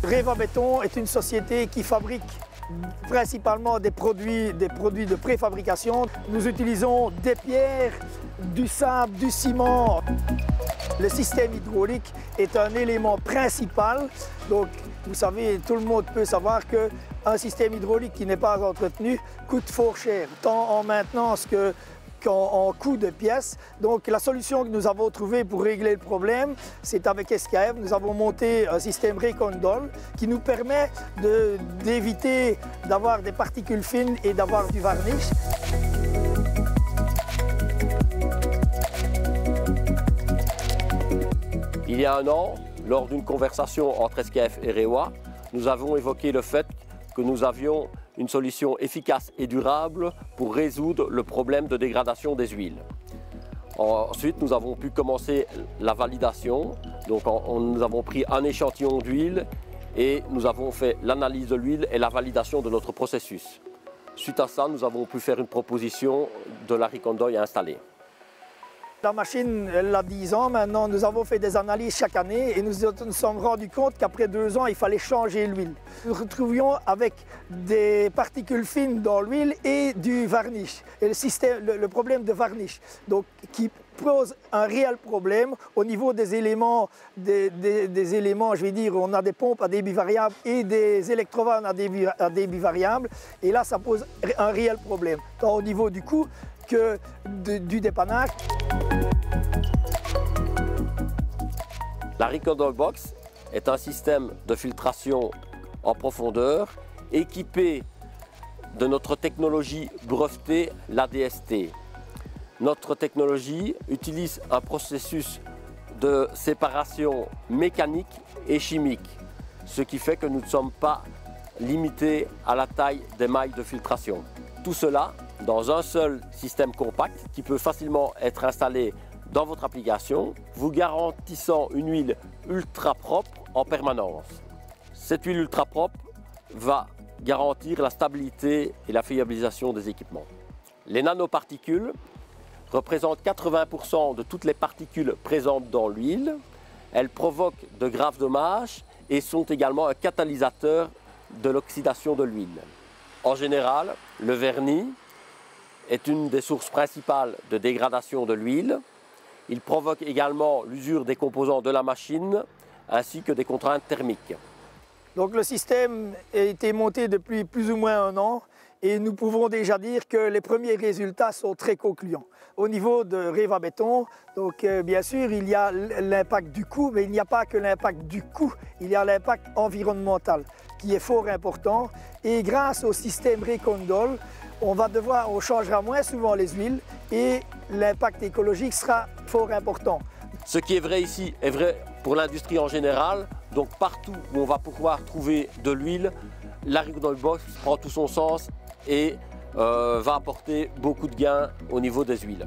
Reva Béton est une société qui fabrique principalement des produits de préfabrication. Nous utilisons des pierres, du sable, du ciment. Le système hydraulique est un élément principal. Donc, vous savez, tout le monde peut savoir qu'un système hydraulique qui n'est pas entretenu coûte fort cher, tant en maintenance qu'en coût de pièces. Donc la solution que nous avons trouvée pour régler le problème, c'est avec SKF, nous avons monté un système Recondol qui nous permet d'éviter d'avoir des particules fines et d'avoir du varnish. Il y a un an, lors d'une conversation entre SKF et Rewa, nous avons évoqué le fait que nous avions une solution efficace et durable pour résoudre le problème de dégradation des huiles. Ensuite, nous avons pu commencer la validation. Donc, nous avons pris un échantillon d'huile et nous avons fait l'analyse de l'huile et la validation de notre processus. Suite à ça, nous avons pu faire une proposition de la Ricondoy à installer. La machine, elle a 10 ans maintenant, nous avons fait des analyses chaque année et nous nous sommes rendus compte qu'après 2 ans, il fallait changer l'huile. Nous nous retrouvions avec des particules fines dans l'huile et du varnish, et le problème de varnish, donc, qui pose un réel problème au niveau des éléments, des éléments, je vais dire, on a des pompes à débit variable et des électrovannes à débit variable, et là, ça pose un réel problème, tant au niveau du coût que du dépannage. La Ricondoy Box est un système de filtration en profondeur équipé de notre technologie brevetée, l'ADST. Notre technologie utilise un processus de séparation mécanique et chimique, ce qui fait que nous ne sommes pas limités à la taille des mailles de filtration. Tout cela dans un seul système compact qui peut facilement être installé dans votre application, vous garantissant une huile ultra propre en permanence. Cette huile ultra propre va garantir la stabilité et la fiabilisation des équipements. Les nanoparticules représentent 80% de toutes les particules présentes dans l'huile. Elles provoquent de graves dommages et sont également un catalyseur de l'oxydation de l'huile. En général, le vernis est une des sources principales de dégradation de l'huile. Il provoque également l'usure des composants de la machine ainsi que des contraintes thermiques. Donc le système a été monté depuis plus ou moins 1 an et nous pouvons déjà dire que les premiers résultats sont très concluants. Au niveau de Reva Béton, donc bien sûr il y a l'impact du coût, mais il n'y a pas que l'impact du coût, il y a l'impact environnemental qui est fort important. Et grâce au système Recondol, on changera moins souvent les huiles et l'impact écologique sera fort important. Ce qui est vrai ici est vrai pour l'industrie en général. Donc partout où on va pouvoir trouver de l'huile, la Ricondoy Box prend tout son sens et va apporter beaucoup de gains au niveau des huiles.